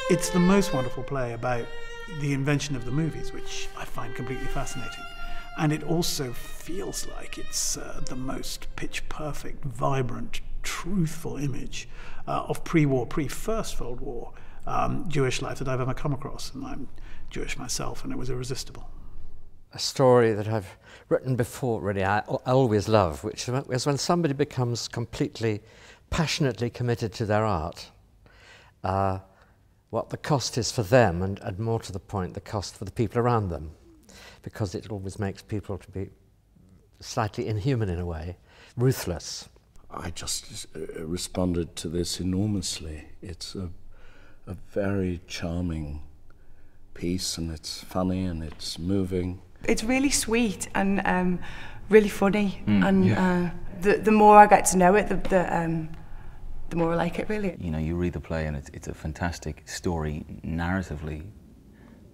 It's the most wonderful play about the invention of the movies, which I find completely fascinating. And it also feels like it's the most pitch-perfect, vibrant, truthful image of pre-war, pre-First World War Jewish life that I've ever come across. And I'm Jewish myself, and it was irresistible. A story that I've written before, really, I always love, which is when somebody becomes completely, passionately committed to their art. What the cost is for them, and more to the point, the cost for the people around them, because it always makes people to be slightly inhuman in a way, ruthless. I just responded to this enormously. It's a very charming piece, and it's funny and it's moving. It's really sweet and really funny, and the more I get to know it, the more I like it, really. You know, you read the play and it's a fantastic story narratively,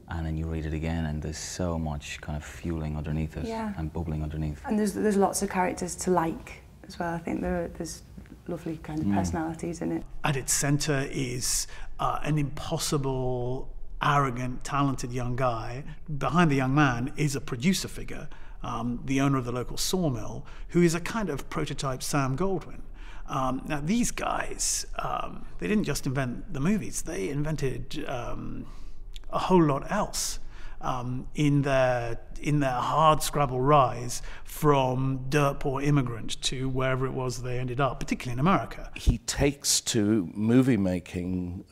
and then you read it again and there's so much kind of fueling underneath it and bubbling underneath. And there's lots of characters to like as well. I think there's lovely kind of personalities in it. At its centre is an impossible, arrogant, talented young guy. Behind the young man is a producer figure, the owner of the local sawmill, who is a kind of prototype Sam Goldwyn. Now these guys, they didn't just invent the movies, they invented a whole lot else in their hard scrabble rise from dirt poor immigrant to wherever it was they ended up, particularly in America. He takes to movie making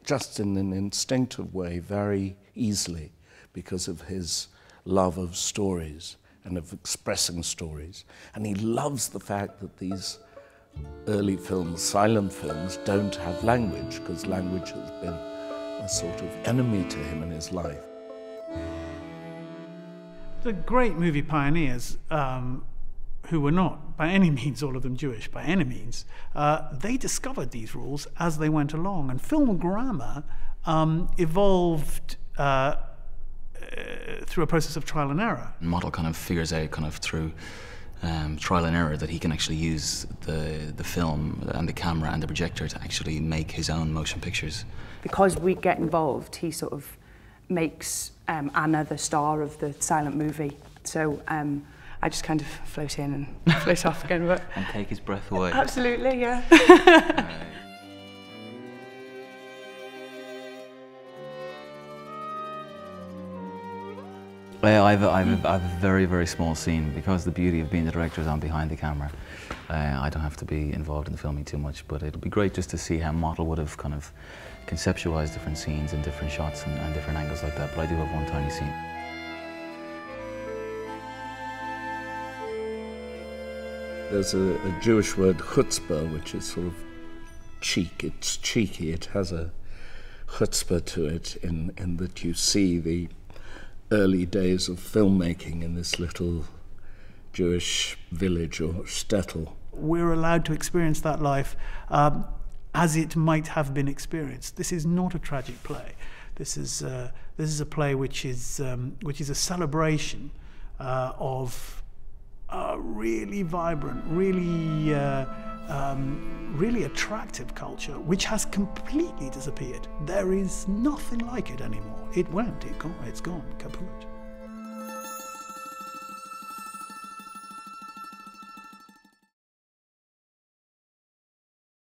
just in an instinctive way very easily because of his love of stories and of expressing stories. And he loves the fact that these early films, silent films, don't have language, because language has been a sort of enemy to him in his life. The great movie pioneers, who were not by any means all of them Jewish, by any means, they discovered these rules as they went along, and film grammar evolved through a process of trial and error. Model kind of figures out kind of through trial and error that he can actually use the film and the camera and the projector to actually make his own motion pictures. Because we get involved, he sort of makes Anna the star of the silent movie. So I just kind of float in and float off again. But and take his breath away. Absolutely, yeah. I have a very, very small scene, because the beauty of being the director is I'm behind the camera. I don't have to be involved in the filming too much, but it'll be great just to see how Mottel would have kind of conceptualized different scenes and different shots and different angles like that, but I do have one tiny scene. There's a Jewish word, chutzpah, which is sort of cheek. It's cheeky. It has a chutzpah to it in that you see the early days of filmmaking in this little Jewish village or shtetl. We're allowed to experience that life as it might have been experienced. This is not a tragic play. This is a play which is a celebration of a really vibrant, really attractive culture, which has completely disappeared. There is nothing like it anymore. It went, it's gone, kaput.